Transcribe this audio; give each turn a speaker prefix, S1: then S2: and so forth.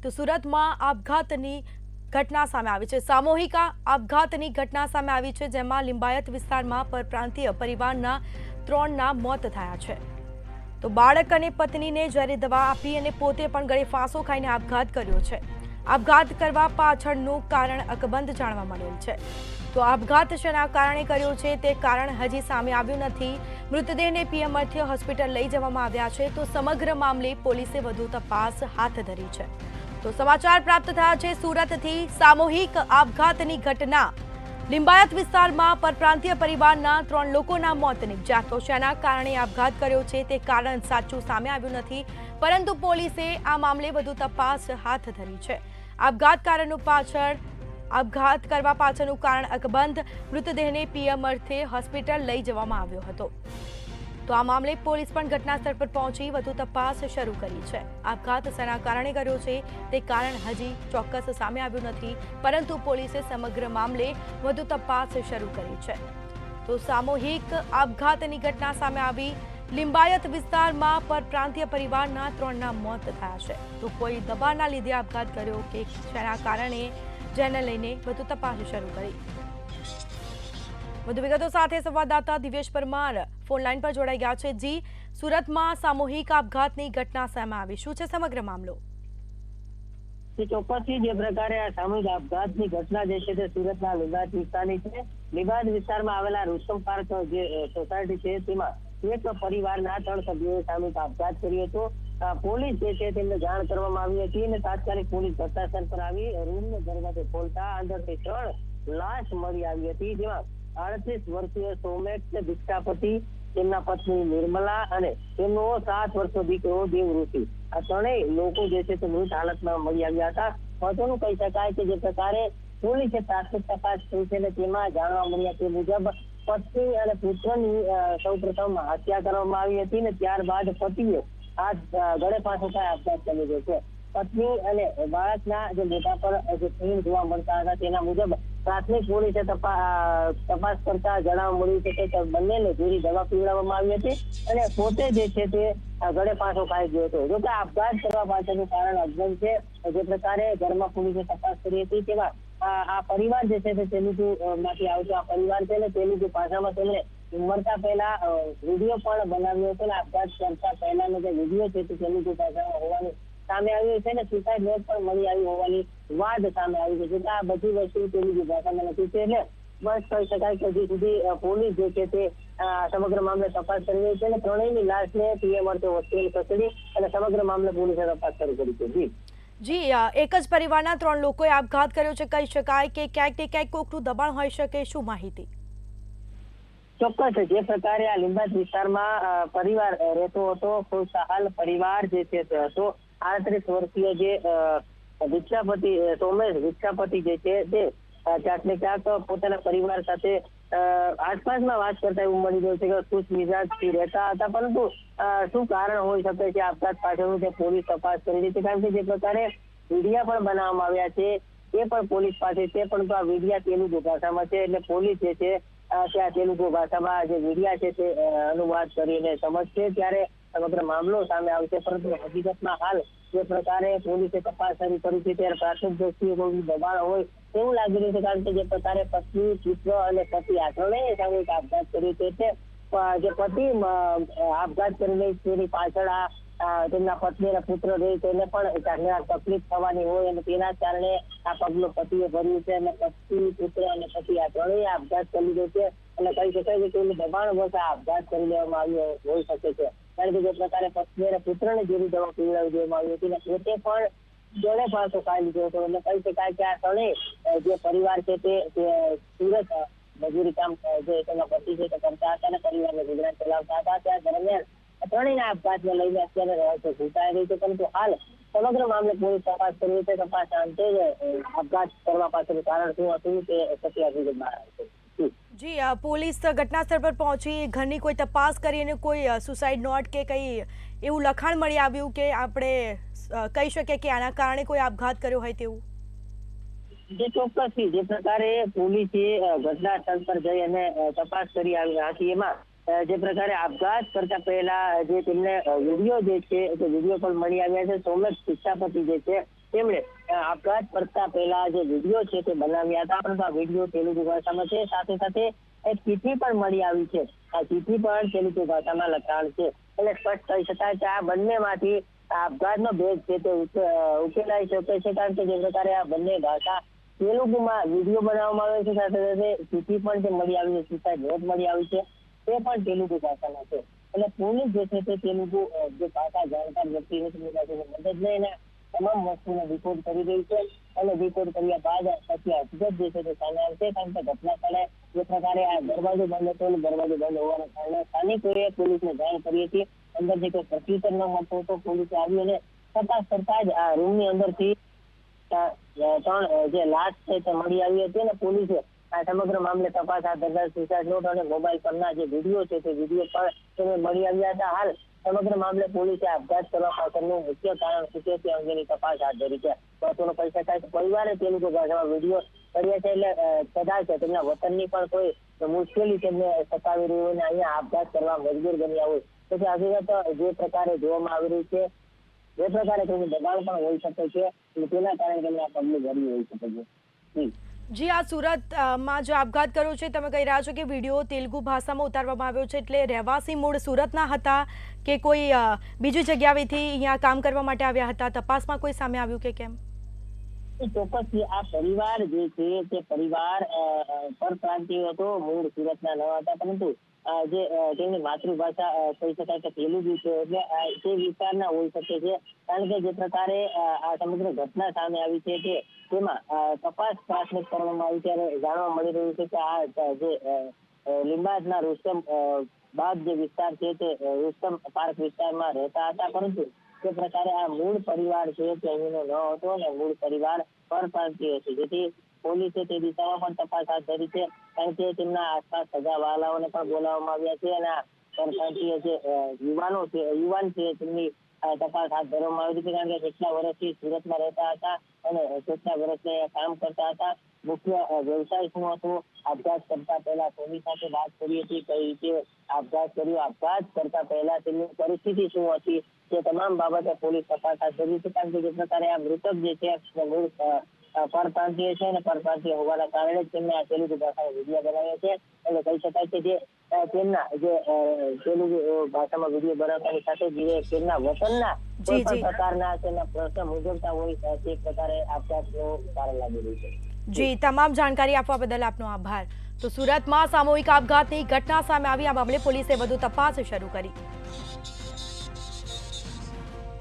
S1: તો સુરતમાં આપઘાતની ઘટના સામે આવી છે। સામૂહિક આપઘાતની ઘટના સામે આવી છે, જેમાં લિંબાયત વિસ્તારમાં પરપ્રાંતીય પરિવારના 3ના મોત થયા છે। તો બાળક અને પત્નીને જ્યારે દવા આપી અને પોતે પણ ગળે ફાંસો ખાઈને આપઘાત કર્યો છે। આપઘાત કરવા પાછળનું કારણ અકબંધ જાણવા મળેલ છે। તો આપઘાત શેના કારણે કર્યો છે તે કારણ હજી સામે આવ્યું નથી। મૃતદેહને પીએમ અર્થે હોસ્પિટલ લઈ જવામાં આવ્યા છે। તો સમગ્ર મામલે પોલીસે વધુ તપાસ હાથ ધરી છે। તો સમાચાર પ્રાપ્ત થયા છે સુરતથી। સામૂહિક આપઘાતની ઘટના લિંબાયત વિસ્તારમાં પરપ્રાંતીય પરિવારના 3 લોકોના મોત નિપજ્યા। તો શેના કારણે આપઘાત કર્યો છે તે કારણ સાચું સામે આવ્યું નથી, પરંતુ પોલીસે આ મામલે વધુ તપાસ હાથ ધરી છે। આપઘાત કરવા પાછળનું કારણ અકબંધ। મૃતદેહને પીએમ અર્થે હોસ્પિટલ લઈ જવામાં આવ્યો હતો। તો આ મામલે પોલીસ પણ ઘટના સ્થળ પર પહોંચી વધુ તપાસ શરૂ કરી છે। આપઘાત શેના કારણે કર્યો છે તે કારણ હજી ચોક્કસ સામે આવ્યું નથી, પરંતુ પોલીસે સમગ્ર મામલે વધુ તપાસ શરૂ કરી છે। તો સામૂહિક આપઘાતની ઘટના સામે આવી। લિંબાયત વિસ્તારમાં પરપ્રાંતીય પરિવારના 3ના મોત થયા છે। તો કોઈ દબાણના લીધે આપઘાત કર્યો કે શેના કારણે, જેને લઈને વધુ તપાસ શરૂ કરી। વધુ વિગતો સાથે સંવાદદાતા દિવ્યેશ પરમાર ફોન લાઈન પર જોડાઈ ગયા છે। જી, સુરતમાં સામૂહિક આપઘાતની ઘટના સામે આવી, શું છે સમગ્ર મામલો?
S2: ચોક્કસથી જે પ્રકારે આ સામૂહિક આપઘાતની ઘટના જે છે તે સુરતના લિંબાયત વિસ્તારની છે। લિંબાયત વિસ્તારમાં આવેલા રૂસ્તમ પાર્ક જે સોસાયટી છે તેમાં એક પરિવારના 3 સભ્યોએ સામૂહિક આપઘાત કર્યો હતો। પોલીસ જે છે તેમને જાણ કરવામાં આવી હતી અને તાત્કાલિક પોલીસ ઘટનાસ્થળ પર આવી રૂમનો દરવાજો ખોલતા અંદરથી 3 લાશ મળી આવી હતી, જેમાં 38 વર્ષીય સૌમેશ ભિક્ષાપતિ, તેમના પત્ની નિર્મલા અને તેમનો 7 વર્ષનો દીકરો દેવઋષિ। આ 3 લોકો જે છે તે મૃત હાલતમાં મળી આવ્યા હતા। મહત્વનું કહી શકાય કે જે પ્રકારે પોલીસે પ્રાથમિક તપાસ કરી છે અને તેમાં જાણવા મળ્યા તે મુજબ પત્ની અને પુત્રની સૌપ્રથમ હત્યા કરવામાં આવી હતી અને ત્યારબાદ પતિએ આ ગળે ફાંસો ખાઈ આપઘાત કરી દીધો છે। પત્ની અને બાળકના જે મોઢા પર જે ખીણ જોવા મળતા હતા તેના મુજબ પ્રાથમિક પોલીસે તપાસ કરતા જાણવા મળ્યું છે કે બંનેને ઝેરી દવા પીવડાવવામાં આવી હતી અને પોતે જે છે તે ગળે ફાંસો ખાઈ ગયો હતો। જોકે આપઘાત કરવા પાછળનું કારણ અજ્ઞાત છે। જે પ્રકારે ઘરમાં પોલીસે તપાસ કરી હતી તેમાં આ પરિવાર જે છે તે તેલુગુ માંથી આવતો આ પરિવાર છે ને તેલુગુ ભાષામાં તેમણે મરતા પહેલા વિડીયો પણ બનાવ્યો હતો અને આપઘાત કરતા પહેલાનો જે વિડીયો છે તે તેલુગુ ભાષામાં હોવાનું સામે આવ્યું છે ને સુસાઇડ નોટ પણ મળી આવી હોવાની વાત સામે આવી છે। આ બધી વસ્તુ તેલુગુ ભાષામાં નથી છે એટલે બસ કહી શકાય કે હજી સુધી પોલીસ જે છે તે સમગ્ર મામલે તપાસ કરી રહી છે અને 3ની લાશને પીએમ અર્થે હોસ્પિટલ ખસેડી અને સમગ્ર મામલે પોલીસે તપાસ શરૂ કરી છે।
S1: જી, એક જ પરિવારના 3 લોકોએ આપઘાત કર્યો છે, કહી શકાય કે ક્યાંક ને ક્યાંક કોઈકનું દબાણ હોઈ શકે, શું માહિતી?
S2: ચોક્કસ જે પ્રકારે આ લિંબાયત વિસ્તારમાં પરિવાર રહેતો હતો, ખુશહાલ પરિવાર જે છે તે હતો। 38 વર્ષીય જે ભિક્ષાપતિ સૌમેશ ભિક્ષાપતિ જે છે તે ક્યાંક ને ક્યાંક પોતાના પરિવાર સાથે આસપાસમાં વાત કરતા એવું મળી રહ્યું છે કે ખુશ મિજાજથી રહેતા હતા, પરંતુ શું કારણ હોઈ શકે છે આપઘાત પાછળનું તે પોલીસ તપાસ કરી રહી છે। કારણ કે જે પ્રકારે વિડીયા પણ બનાવવામાં આવ્યા છે એ પણ પોલીસ પાસે છે, પરંતુ આ વિડીયા તેલુગુ ભાષામાં છે એટલે પોલીસ જે છે ત્યાં તેલુગુ ભાષામાં જે વિડીયા છે તે અનુવાદ કરીને સમજશે ત્યારે સમગ્ર મામલો સામે આવશે। પરંતુ હકીકતમાં હાલ જે પ્રકારે પોલીસે તપાસ શરૂ કરી છે ત્યારે પ્રાથમિક દ્રષ્ટિએ કોઈ દબાણ હોય એવું લાગી રહ્યું છે। કારણ કે જે પ્રકારે પત્ની, પુત્ર અને પતિ આ 3એ સામૂહિક આપઘાત કર્યો છે તે જે પતિ આપઘાત કરીને તેની પાછળ તેમના પત્ની અને પુત્ર રહે તેને પણ તકલીફ થવાની હોય અને તેના કારણે આ પગલું પતિએ ભર્યું છે અને પતિ, પુત્ર અને પતિ આ 3એ આપઘાત કરી લીધો છે અને કહી શકાય કે તેનું દબાણ વચ્ચે આપઘાત કરી લેવામાં આવ્યો હોઈ શકે છે। કારણ કે જે પ્રકારે પત્ની અને પુત્રને ઝેરી દવા પીવડાવી દેવામાં આવી હતી અને પોતે પણ ગળે ફાંસો ખાઈ લીધો હતો એટલે કહી શકાય કે આ 3 જે પરિવાર છે તે સુરત મજૂરી કામ જે તેના પતિ છે તે કરતા હતા અને પરિવારને ગુજરાન ચલાવતા હતા। ત્યાં દરમિયાન 3ના આપઘાતને લઈને અત્યારે રહસ્ય ઘૂંટાઈ રહ્યું છે, પરંતુ હાલ સમગ્ર મામલે પોલીસ તપાસ કરી રહી છે। તપાસ અંતે જ આપઘાત કરવા પાછળનું કારણ શું હતું તે સત્ય હકીકત બહાર આવશે।
S1: જી, પોલીસ ઘટનાસ્થળ પર પહોંચી ઘરની કોઈ તપાસ કરી અને કોઈ સુસાઇડ નોટ કે કંઈ એવું લખાણ મળી આવ્યું કે આપણે કહી શકીએ કે આના કારણે કોઈ આપઘાત કર્યો હોય તેવું?
S2: જે ચોક્કસથી જે પ્રકારે પોલીસે ઘટના સ્થળ પર જઈ અને તપાસ કરી હતી એમાં જે પ્રકારે આપઘાત કરતા પહેલા જે તેમને વિડીયો જે છે તે વિડીયો પણ મળી આવ્યા છે। સૌમેશ ભિક્ષાપતિ જે છે તેમણે આપઘાત કરતા પહેલા જે વિડીયો છે તે બનાવ્યા હતા, પરંતુ આ વિડીયો તેલુગુ ભાષામાં છે. સાથે સાથે એક ચિઠ્ઠી પણ મળી આવી છે. આ ચિઠ્ઠી પણ તેલુગુ ભાષામાં લખાણ છે. એટલે સ્પષ્ટ કહી શકાય કે આ બંનેમાંથી આપઘાતનો ભેદ છે તે ઉકેલાઈ શકે છે, કારણ કે જે પ્રકારે આ બંને ભાષા તેલુગુમાં વિડીયો બનાવવામાં આવે છે, સાથે સાથે ચિઠ્ઠી પણ જે મળી આવી છે, સુસાઇડ નોટ મળી આવી છે, તે પણ તેલુગુ ભાષામાં છે. એટલે પોલીસ જે છે તે તેલુગુ જે ભાષા જાણકાર વ્યક્તિ મદદ લઈને તમામ વસ્તુનો રિપોર્ટ કરી રહી છે. અને રિપોર્ટ કર્યા બાદ પછી હકીકત જે છે તે સામે આવશે, કારણ કે ઘટના સ્થળે જે પ્રકારે આ દરવાજો બંધ હતો, દરવાજો બંધ હોવાના કારણે સ્થાનિકોએ પોલીસને જાણ કરી હતી. અંદરથી કોઈ પ્રત્યુત્તર ન મળતો હતો. પોલીસે આવી અને તપાસ કરતા જ આ રૂમની અંદરથી 3 જે લાશ છે તે મળી આવી હતી. અને પોલીસે આ સમગ્ર મામલે તપાસ હાથ ધરતા સુસાઇડ નોટ અને મોબાઈલ પરના જે વિડીયો છે તે વિડીયો પણ તેને મળી આવ્યા હતા. હાલ સમગ્ર મામલે પોલીસે આપઘાત કરવા પાછળનું મુખ્ય કારણ શું છે તે અંગેની તપાસ હાથ ધરી છે. મહત્વનું કહી શકાય કે પરિવારે તેલુગુ ભાષામાં વિડીયો કર્યા છે, એટલે કદાચ તેમના વતનની પણ કોઈ મુશ્કેલી તેમને સતાવી રહી હોય અને અહીંયા આપઘાત કરવા મજબૂર બન્યા હોય. તેથી હકીકત જે પ્રકારે જોવામાં આવી રહી છે, જે પ્રકારે તેનું દબાણ પણ હોઈ શકે છે, અને તેના કારણે તેમને આ પગલું ભર્યું હોઈ શકે છે.
S1: જી, આ સુરતમાં જો આપઘાત કર્યો છે, તમે કહી રહ્યા છો કે વિડીયો તેલુગુ ભાષામાં ઉતારવામાં આવ્યો છે, એટલે રહેવાસી મૂળ સુરતના હતા કે કોઈ બીજી જગ્યાએથી અહીંયા કામ કરવા માટે આવ્યા હતા? તપાસમાં કોઈ સામે આવ્યું કે કેમ?
S2: ચોક્કસથી આ પરિવાર જે છે તે પરિવાર પરપ્રાંતીય હતો, મૂળ સુરતના ન હતા, પરંતુ જે તેમની માતૃભાષા કહી શકાય કે તેલુગુ છે, એટલે તે વિસ્તારના હોઈ શકે છે. કારણ કે જે પ્રકારે આ સમગ્ર ઘટના સામે આવી છે તે તેમાં તપાસ પ્રાથમિક કરવામાં આવી ત્યારે જાણવા મળી રહ્યું છે કે આ જે લીંબાયતના રુસ્તમ બાગ જે વિસ્તાર છે તે રુસ્તમ પાર્ક વિસ્તારમાં રહેતા હતા, પરંતુ જે પ્રકારે આ મૂળ પરિવાર છે તે અહીંનો ન હતો અને મૂળ પરિવાર પરપ્રાંતીય છે. જેથી પોલીસે તે દિશામાં પણ તપાસ હાથ ધરી છે, કારણ કે તેમના આસપાસ સગા વહાલાઓને પણ બોલાવવામાં આવ્યા છે અને આ પરપ્રાંતીય જે યુવાન છે તેમની તપાસ હાથ ધરવામાં આવી હતી, કારણ કે કેટલા વર્ષથી સુરતમાં રહેતા હતા અને કેટલા વર્ષથી કામ કરતા હતા. મુખ્ય વ્યવસાય શું હતો, આપઘાત કરતા પહેલા કોની સાથે વાત કરી હતી, કઈ રીતે આપઘાત કર્યો, આપઘાત કરતા પહેલા તેમની પરિસ્થિતિ શું હતી, તે તમામ બાબતે પોલીસ તપાસ હાથ ધરી છે. કારણ કે જે પ્રકારે આ મૃતક જે છે મૂળ પરપ્રાંતીય છે અને પરપ્રાંતીય હોવાના કારણે જ તેમને આ તેલુગુ ભાષામાં વિડીયો બનાવ્યો છે. એટલે કહી શકાય કે જે તેમના જે તેલુગુ ભાષામાં વિડીયો બનાવતાની સાથે જે તેમના વતનના કોઈ પણ પ્રકારના તેના પ્રશ્ન મુજબતા હોય તે પ્રકારે આપઘાતનું કારણ લાગી રહ્યું છે.
S1: જી, તમામ જાણકારી આપવા બદલ આપનો આભાર. તો સુરતમાં સામૂહિક આપઘાતની ઘટના સામે આવી, આ મામલે પોલીસે વધુ તપાસ શરૂ કરી.